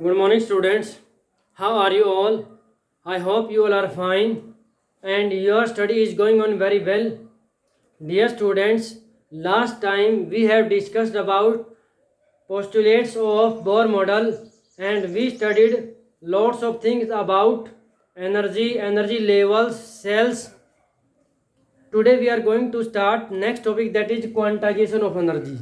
Good morning, students. How are you all? I hope you all are fine and your study is going on very well. Dear students, last time we have discussed about postulates of Bohr model and we studied lots of things about energy levels, cells. Today we are going to start next topic, that is quantization of energy.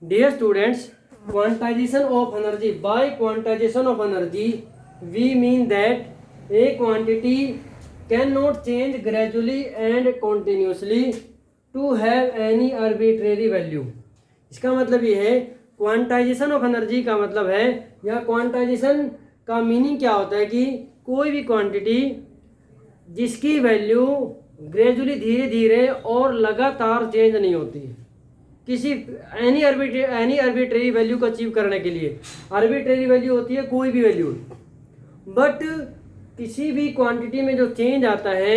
Dear students, quantization of energy. By quantization of energy, we mean that a quantity cannot change gradually and continuously to have any arbitrary value. इसका मतलब ये है, quantization of energy का मतलब है, या quantization का meaning क्या होता है कि कोई भी क्वांटिटी जिसकी वैल्यू ग्रेजुअली धीरे धीरे और लगातार चेंज नहीं होती किसी एनी आर्बिट्रेरी वैल्यू को अचीव करने के लिए। आर्बिट्रेरी वैल्यू होती है कोई भी वैल्यू, बट किसी भी क्वांटिटी में जो चेंज आता है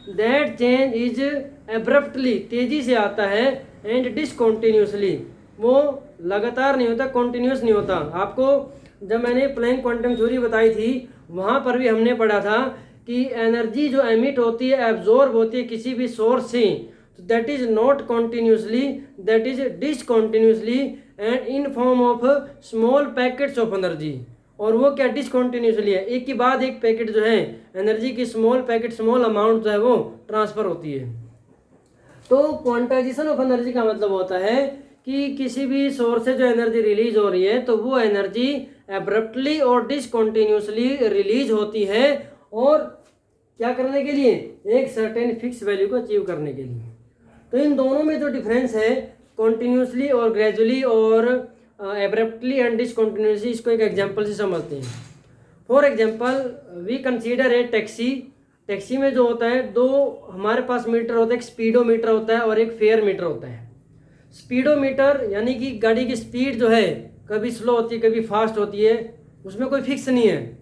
दैट चेंज इज एब्रप्टली, तेजी से आता है, एंड डिसकॉन्टिन्यूसली, वो लगातार नहीं होता, कॉन्टिन्यूस नहीं होता। आपको जब मैंने प्लैंक क्वांटम थ्योरी बताई थी वहाँ पर भी हमने पढ़ा था कि एनर्जी जो एमिट होती है, एब्जॉर्ब होती है किसी भी सोर्स से, that is not continuously, that is discontinuously and in form of small packets of energy। और वो क्या डिसकॉन्टिन्यूसली है, एक के बाद एक पैकेट जो है एनर्जी की स्मॉल पैकेट, स्मॉल अमाउंट जो है वो ट्रांसफर होती है। तो क्वांटाइजेशन ऑफ एनर्जी का मतलब होता है कि किसी भी सोर्स से जो एनर्जी रिलीज हो रही है तो वो एनर्जी एब्रप्टली और डिसकॉन्टिन्यूसली रिलीज होती है, और क्या करने के लिए, एक सर्टेन फिक्स वैल्यू को अचीव करने के लिए। तो इन दोनों में जो डिफरेंस है, कॉन्टिन्यूसली और ग्रेजुअली और एब्रप्टली एंड डिसकॉन्टिन्यूसली, इसको एक एग्जांपल से समझते हैं। For example we consider a taxi. Taxi में जो होता है दो हमारे पास मीटर होता है, एक स्पीडोमीटर होता है और एक फेयर मीटर होता है। स्पीडोमीटर यानी कि गाड़ी की स्पीड जो है कभी स्लो होती है कभी फास्ट होती है, उसमें कोई फिक्स नहीं है,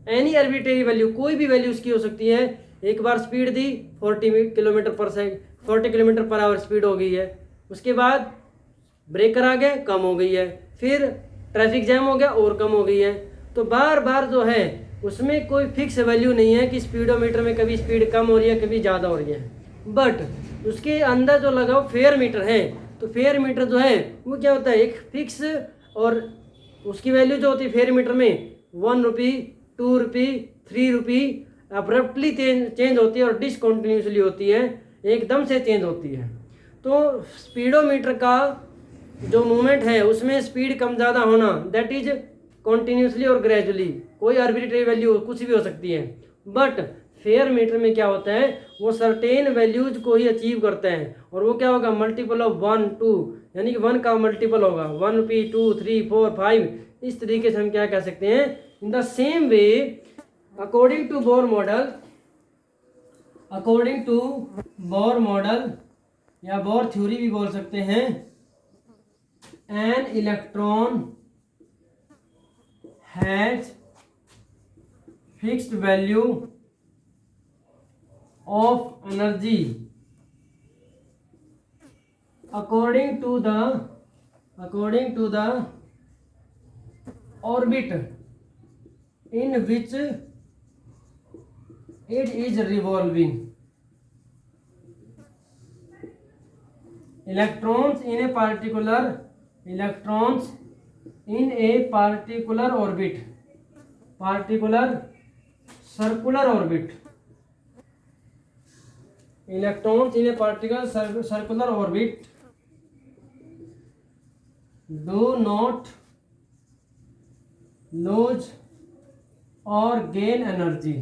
एनी आर्बिट्रेरी वैल्यू, कोई भी वैल्यू उसकी हो सकती है। एक बार स्पीड दी 40 किलोमीटर पर second, 40 kilometre per hour speed हो गई है, उसके बाद ब्रेकर आ गए, कम हो गई है, फिर ट्रैफिक जैम हो गया और कम हो गई है। तो बार बार जो है उसमें कोई फिक्स वैल्यू नहीं है कि स्पीडोमीटर में कभी स्पीड कम हो रही है कभी ज़्यादा हो रही है। बट उसके अंदर जो लगा फेयर मीटर है, तो फेयर मीटर जो है वो क्या होता है, एक फिक्स, और उसकी वैल्यू जो होती है फेयर मीटर में 1 रुपी, 2 रुपी, 3 रुपी अब्रप्टली चेंज होती है और डिसकॉन्टिन्यूसली होती है, एकदम से चेंज होती है। तो स्पीडोमीटर का जो मूवमेंट है उसमें स्पीड कम ज़्यादा होना, दैट इज कॉन्टिन्यूसली और ग्रेजुअली, कोई आर्बिट्रेरी वैल्यू कुछ भी हो सकती है। बट फेयर मीटर में क्या होता है, वो सर्टेन वैल्यूज को ही अचीव करते हैं, और वो क्या होगा, मल्टीपल ऑफ 1, 2, यानी कि 1 का मल्टीपल होगा, 1 रुपी, 2, 3, 4, 5, इस तरीके से हम क्या कह सकते हैं। In the same way according to Bohr model, according to Bohr model या बोर थ्योरी भी बोल सकते हैं, an electron has fixed value of energy according to the orbit in which it is revolving। electrons in a particular orbit, particular circular orbit, electrons in a particular circular orbit do not lose or gain energy,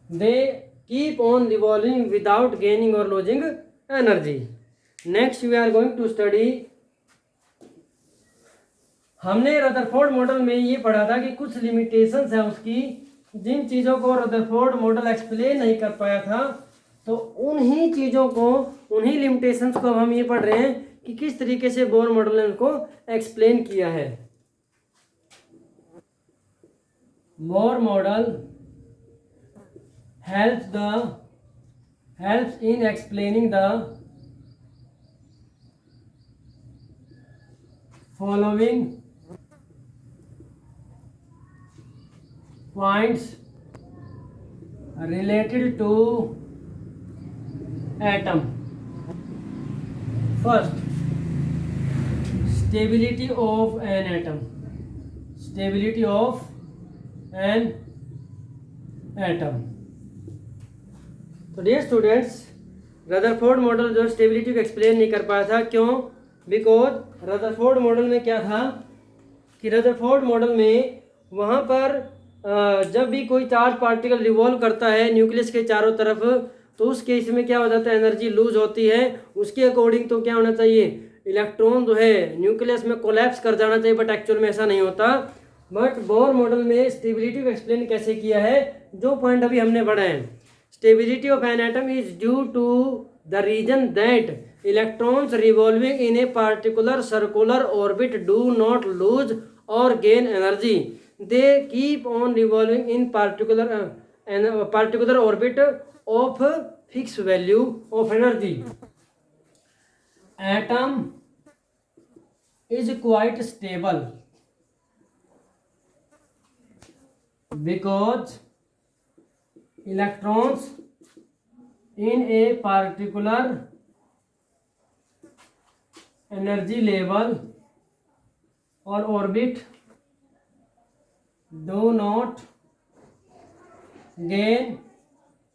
they keep on revolving without gaining or losing energy। next we are going to study, हमने Rutherford model में ये पढ़ा था कि कुछ limitations है उसकी, जिन चीज़ों को रदरफोर्ड मॉडल एक्सप्लेन नहीं कर पाया था, तो उन्हीं चीज़ों को, उन्हीं लिमिटेशंस को हम ये पढ़ रहे हैं कि किस तरीके से बोर मॉडल ने उनको एक्सप्लेन किया है। Bohr model helps in explaining the following points related to atom. First, stability of an atom. Stability of an atom. तो डियर स्टूडेंट्स, रदरफोर्ड मॉडल जो स्टेबिलिटी को एक्सप्लेन नहीं कर पाया था, क्यों? बिकॉज रदरफोर्ड मॉडल में क्या था कि रदरफोर्ड मॉडल में वहाँ पर जब भी कोई चार्ज पार्टिकल रिवॉल्व करता है न्यूक्लियस के चारों तरफ, तो उस केस में क्या हो जाता है, एनर्जी लूज होती है। उसके अकॉर्डिंग तो क्या होना चाहिए, इलेक्ट्रॉन जो है न्यूक्लियस में कोलैप्स कर जाना चाहिए, बट एक्चुअल में ऐसा नहीं होता। बट बोर मॉडल में स्टेबिलिटी को एक्सप्लेन कैसे किया है, जो पॉइंट अभी हमने पढ़ा है, stability of an atom is due to the reason that electrons revolving in a particular circular orbit do not lose और gain energy, they keep on revolving in particular orbit of fixed value of energy. Atom is quite stable because electrons in a particular energy level or orbit do not gain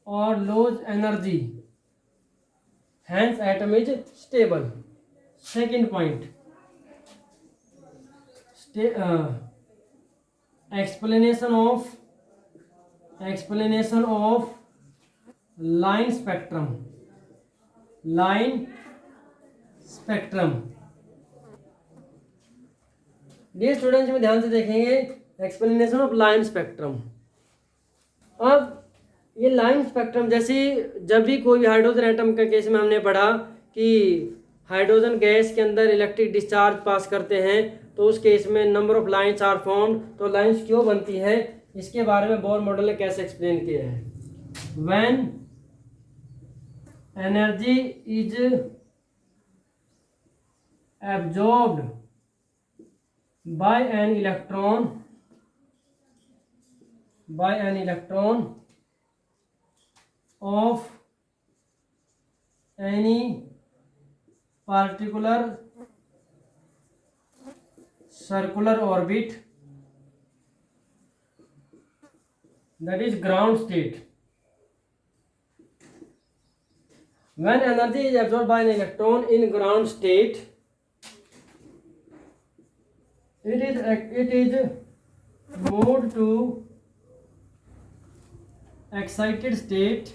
or lose energy, hence atom is stable. Second point, explanation of line spectrum. ये students में ध्यान से देखेंगे, explanation of line spectrum. अब ये line spectrum, जैसे जब भी कोई हाइड्रोजन एटम के केस में हमने पढ़ा कि हाइड्रोजन गैस के अंदर इलेक्ट्रिक डिस्चार्ज पास करते हैं, तो उस केस में number of lines are formed. तो लाइंस क्यों बनती है, इसके बारे में बोर मॉडल ने कैसे एक्सप्लेन किया है। When energy is absorbed bye an electron of any particular circular orbit, that is ground state. When energy is absorbed by an electron in ground state, it is moved to excited state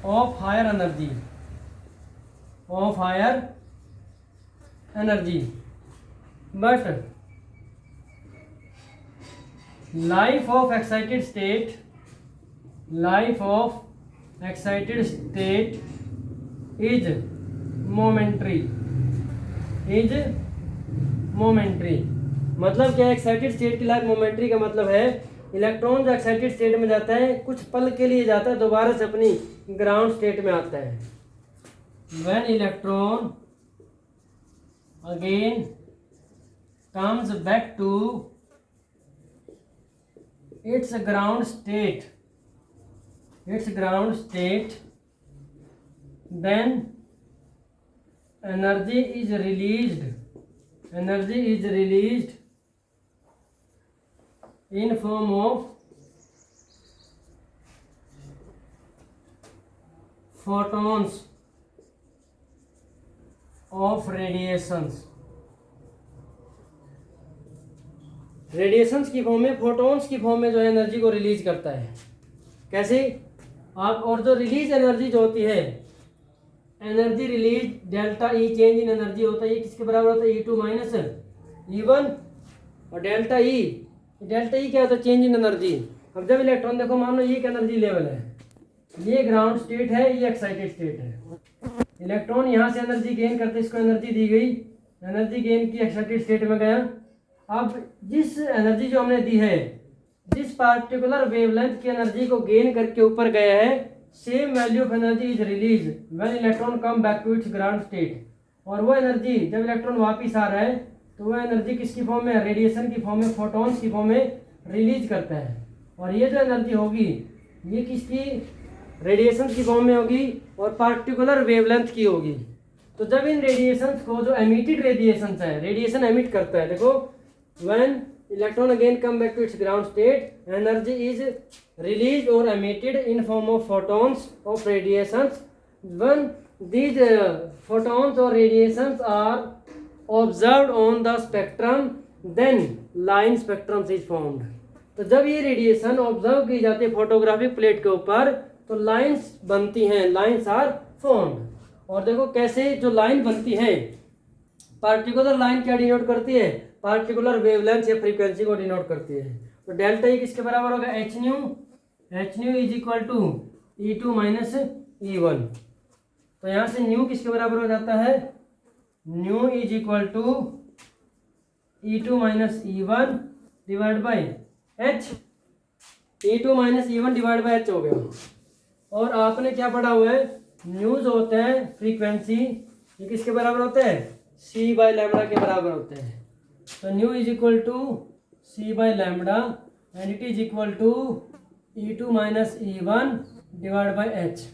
of higher energy, but life of excited state is momentary. मतलब क्या है, excited state की life momentary का मतलब है electron जो excited state में जाता है कुछ पल के लिए जाता है, दोबारा से अपनी ग्राउंड स्टेट में आता है। When electron again comes back to its ground state then energy is released in form of photons of radiations की फॉर्म में, फोटॉन्स की फॉर्म में जो है एनर्जी को रिलीज करता है। कैसे आप, और जो रिलीज एनर्जी जो होती है, energy release delta E, change in energy होता है, ये किसके बराबर होता है, E2 माइनस E1, और डेल्टा ई क्या होता है, चेंज इन एनर्जी। अब जब इलेक्ट्रॉन देखो, मान लो ये एक एनर्जी लेवल है, ये ग्राउंड स्टेट है, ये एक्साइटेड स्टेट है। इलेक्ट्रॉन यहाँ से एनर्जी गेन करते, इसको एनर्जी दी गई, एनर्जी गेन की, एक्साइटेड स्टेट में गया। अब जिस एनर्जी जो हमने दी है, जिस पार्टिकुलर वेवलेंथ की एनर्जी को गेन करके ऊपर गया है, same value of energy is release when electron come back to its ground state. और वो एनर्जी जब इलेक्ट्रॉन वापिस आ रहा है तो वह एनर्जी किसकी फॉर्म में, रेडिएशन की फॉर्म में, फोटॉन्स की फॉर्म में रिलीज करता है। और ये जो एनर्जी होगी ये किसकी, रेडिएशन की फॉर्म में होगी और पार्टिकुलर वेवलेंथ की होगी। तो जब इन रेडिएशंस को, जो एमिटेड रेडिएशंस है, रेडिएशन एमिट करता है, देखो when electron again come back to its ground state energy is release और emitted in form of photons of radiations. When these photons or radiations are observed on the spectrum then line spectrums is formed। तो जब ये radiation observe की जाती है photographic plate के ऊपर तो लाइंस बनती हैं, लाइंस आर फॉर्म्ड। और देखो कैसे जो लाइन बनती है, पार्टिकुलर लाइन क्या डिनोट करती है, पार्टिकुलर वेवलेंथ या फ्रीक्वेंसी को डिनोट करती है। तो डेल्टा ई किसके बराबर होगा, h nu is equal to E2 minus E1। तो यहाँ से न्यू किसके बराबर हो जाता है, nu is equal to E2 minus E1 divide by h. E2 minus E1 divide by h हो गया। और आपने क्या पढ़ा हुआ है, न्यूज होता है फ्रीक्वेंसी, ये किसके बराबर होते हैं, C बाई लैम्बडा के बराबर होते हैं। तो nu is equal to C by lambda and it is equal to E2 minus E1 divide by h.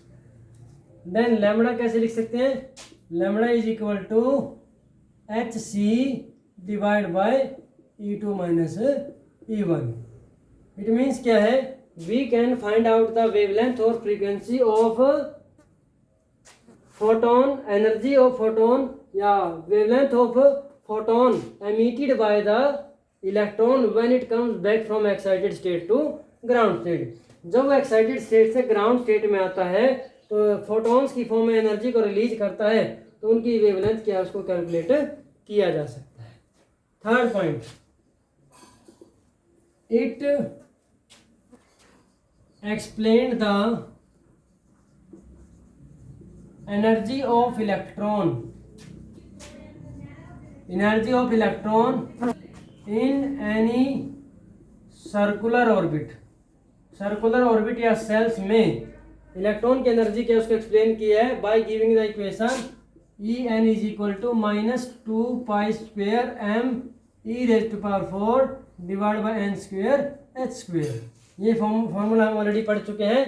Then lambda कैसे लिख सकते हैं, lambda is equal to HC divide by E2 minus E1। It means क्या है, we can find out the wavelength और frequency of photon, energy of photon या wavelength of photon emitted by the electron when it comes back from excited state to ground state. जब वो excited state से ground state में आता है तो photons की फॉर्म में एनर्जी को रिलीज करता है, तो उनकी वेवलेंथ क्या है उसको कैलकुलेट किया जा सकता है। Third point, it explain the energy of electron, energy of electron in any circular orbit, circular orbit या सेल्स में इलेक्ट्रॉन की एनर्जी क्या उसको एक्सप्लेन किया है by giving the equation En is equal to minus 2 pi square m e raise to power 4 divide by n square h square. ये formula हम already पढ़ चुके हैं।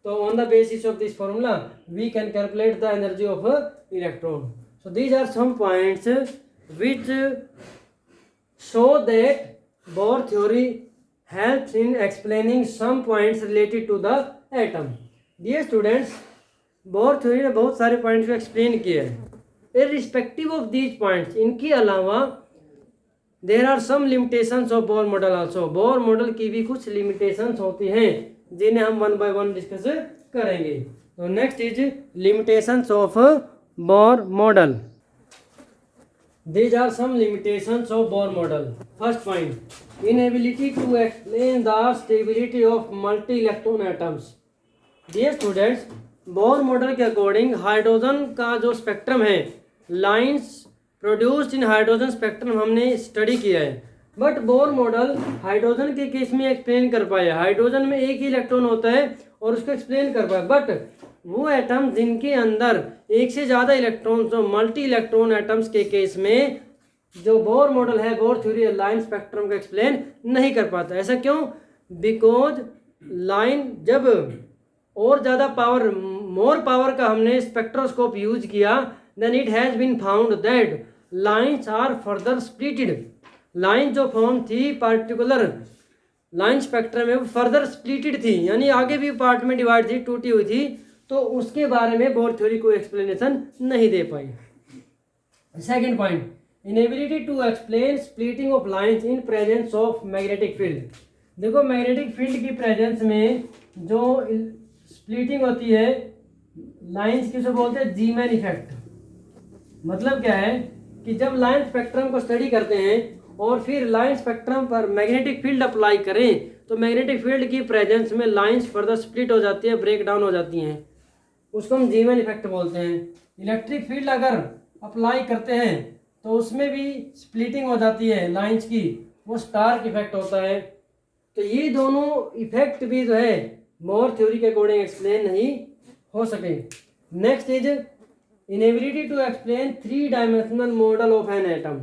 तो on the basis of this formula we can calculate the energy of electron. So these are some points which show that Bohr theory helps in explaining some points related to the atom। Dear students, Bohr theory ने बहुत सारे points को explain किए हैं। Irrespective of these points, इनके अलावा there are some limitations of Bohr model also. Bohr model की भी कुछ लिमिटेशंस होती हैं जिन्हें हम वन बाय वन डिस्कस करेंगे। तो next is limitations of Bohr model. These are some limitations of Bohr model. First point, inability to explain the stability of multi-electron atoms। Dear students, Bohr model के according hydrogen का जो spectrum है, lines produced in hydrogen spectrum हमने study किया है, but Bohr model hydrogen के case में explain कर पाया। हाइड्रोजन में एक ही इलेक्ट्रॉन होता है और उसको एक्सप्लेन कर पाया, बट वो एटम जिनके अंदर एक से ज़्यादा इलेक्ट्रॉन, जो मल्टी इलेक्ट्रॉन एटम्स के केस में जो बोर मॉडल है, बोर थ्योरी लाइन स्पेक्ट्रम को एक्सप्लेन नहीं कर पाता। ऐसा क्यों? बिकॉज लाइन जब और ज़्यादा पावर, मोर पावर का हमने स्पेक्ट्रोस्कोप यूज किया, then it has been found that lines are further splitted. Line जो फॉर्म थी पार्टिकुलर लाइन स्पेक्ट्रम में, वो फर्दर स्प्लिटेड थी, यानी आगे भी पार्ट में डिवाइड थी, टूटी हुई थी। तो उसके बारे में बोर थ्योरी को एक्सप्लेनेशन नहीं दे पाई। Second point, inability to explain splitting of lines in presence of magnetic field. देखो मैग्नेटिक फील्ड की प्रेजेंस में जो स्प्लिटिंग होती है लाइंस की, उसे बोलते हैं जी मैन इफेक्ट। मतलब क्या है कि जब लाइन स्पेक्ट्रम को स्टडी करते हैं और फिर लाइन स्पेक्ट्रम पर मैग्नेटिक फील्ड अप्लाई करें तो मैग्नेटिक फील्ड की प्रेजेंस में लाइंस फर्दर स्प्लिट हो जाती है, ब्रेक डाउन हो जाती हैं, उसको हम जीमैन इफेक्ट बोलते हैं। इलेक्ट्रिक फील्ड अगर अप्लाई करते हैं तो उसमें भी स्प्लिटिंग हो जाती है लाइंस की, वो स्टार्क इफेक्ट होता है। तो ये दोनों इफेक्ट भी जो है बोर थ्योरी के अकॉर्डिंग एक्सप्लेन नहीं हो सके। Next is inability to explain 3 dimensional model of an atom.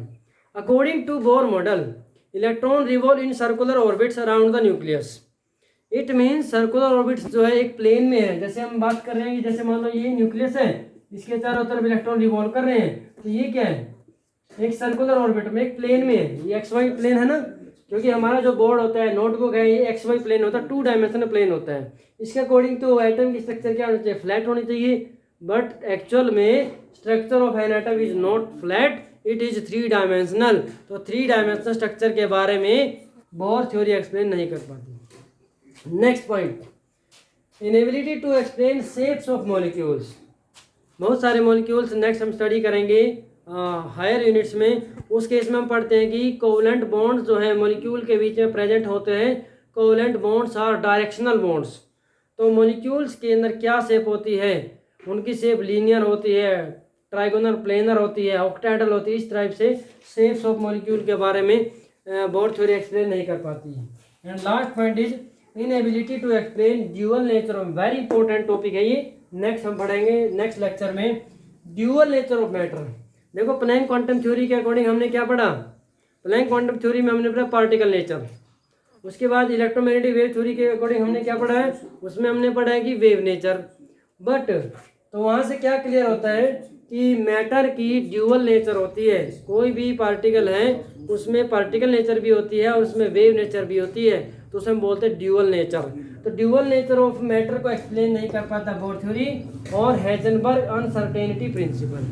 According to Bohr model, electron revolve in circular orbits around the nucleus. It means circular orbits जो है एक प्लेन में है. जैसे हम बात कर रहे हैं कि जैसे मान लो ये न्यूक्लियस है, इसके चारों तरफ इलेक्ट्रॉन रिवॉल्व कर रहे हैं, तो ये क्या है, एक सर्कुलर ऑर्बिट में एक प्लेन में है. ये एक्स वाई प्लेन है ना, क्योंकि हमारा जो बोर्ड होता है, नोटबुक है, ये एक्स वाई प्लेन होता है, 2 डायमेंशनल प्लेन होता है. इसके अकॉर्डिंग तो एटम की स्ट्रक्चर क्या होनी चाहिए, फ्लैट होनी चाहिए. बट एक्चुअल में structure of an atom is not flat, it is 3 dimensional. तो 3 डायमेंशनल स्ट्रक्चर के बारे में बोर थ्योरी एक्सप्लेन नहीं कर पाती. Next point, inability to explain shapes of molecules. बहुत सारे मॉलिक्यूल्स नेक्स्ट हम स्टडी करेंगे हायर यूनिट्स में. उस केस में हम पढ़ते हैं कि कोवलेंट बॉन्ड्स जो हैं मॉलिक्यूल के बीच में प्रेजेंट होते हैं. Covalent bonds are directional bonds. तो मॉलिक्यूल्स के अंदर क्या शेप होती है, उनकी शेप लीनियर होती है, ट्राइगोनल, प्लेनर होती है, ऑक्टाहेड्रल होती है. इस टाइप से शेप्स ऑफ मॉलिक्यूल के बारे में बोर थ्योरी एक्सप्लेन नहीं कर पाती. And last point is inability to explain dual nature of. Very important topic है ये. नेक्स्ट हम पढ़ेंगे नेक्स्ट लेक्चर में ड्यूअल नेचर ऑफ मैटर. देखो प्लैंक क्वांटम थ्योरी के अकॉर्डिंग हमने क्या पढ़ा, प्लैंक क्वांटम थ्योरी में हमने पढ़ा पार्टिकल नेचर. उसके बाद इलेक्ट्रोमैग्नेटिक वेव थ्योरी के अकॉर्डिंग हमने क्या पढ़ा है, उसमें हमने पढ़ा है कि वेव नेचर. बट तो वहाँ से क्या क्लियर होता है कि मैटर की ड्यूअल नेचर होती है. कोई भी पार्टिकल है उसमें पार्टिकल नेचर भी होती है और उसमें वेव नेचर भी होती है, तो उसे हम बोलते हैं ड्यूअल नेचर. तो ड्यूअल नेचर ऑफ मैटर को एक्सप्लेन नहीं कर पाता बोर थ्योरी और हाइजेनबर्ग अनसर्टेनिटी प्रिंसिपल.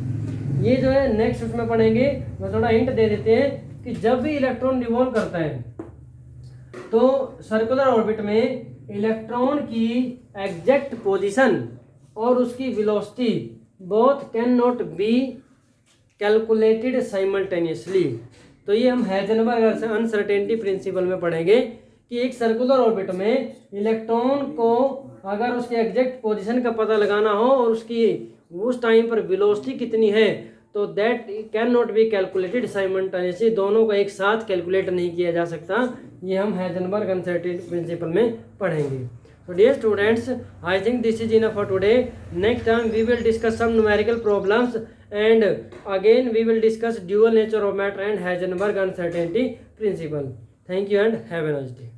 ये जो है नेक्स्ट उसमें पढ़ेंगे. मैं थोड़ा हिंट दे देते हैं कि जब भी इलेक्ट्रॉन रिवॉल्व करता है तो सर्कुलर ऑर्बिट में इलेक्ट्रॉन की एग्जैक्ट पोजीशन और उसकी velocity both can not be calculated simultaneously. तो ये हम हाइजेनबर्ग अनसर्टेनिटी प्रिंसिपल में पढ़ेंगे कि एक सर्कुलर ऑर्बिट में इलेक्ट्रॉन को अगर उसकी एग्जैक्ट पोजीशन का पता लगाना हो और उसकी उस टाइम पर वेलोसिटी कितनी है, तो that can not be calculated simultaneously. दोनों को एक साथ कैलकुलेट नहीं किया जा सकता. ये हम हाइजेनबर्ग अनसर्टेनिटी प्रिंसिपल में पढ़ेंगे. So dear students, I think this is enough for today. Next time we will discuss some numerical problems and again we will discuss dual nature of matter and Heisenberg uncertainty principle. Thank you and have a nice day.